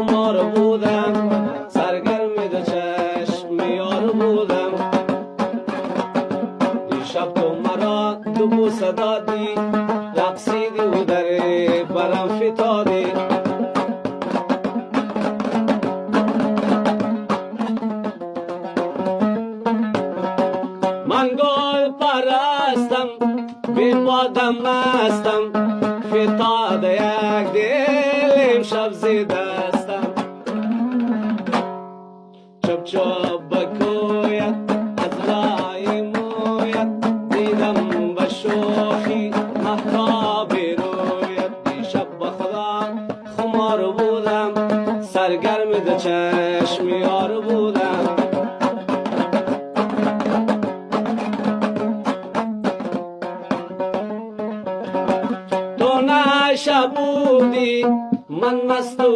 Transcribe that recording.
مار بودم سرگرم دو چشم یار بودم. دیشب تو مرا دو بوسه دادی، رقصیدی و در برم فتادی. من گل پرستم بی بادم مستم، فتاده یک دل امشب زیدستم. چپ چپ بکوید از لای موید، دیدم به شوخی مهتاب روید. دیشب به خدا خمار بودم سرگرم دو چشم یار بودم. تو نشه بودی من مست و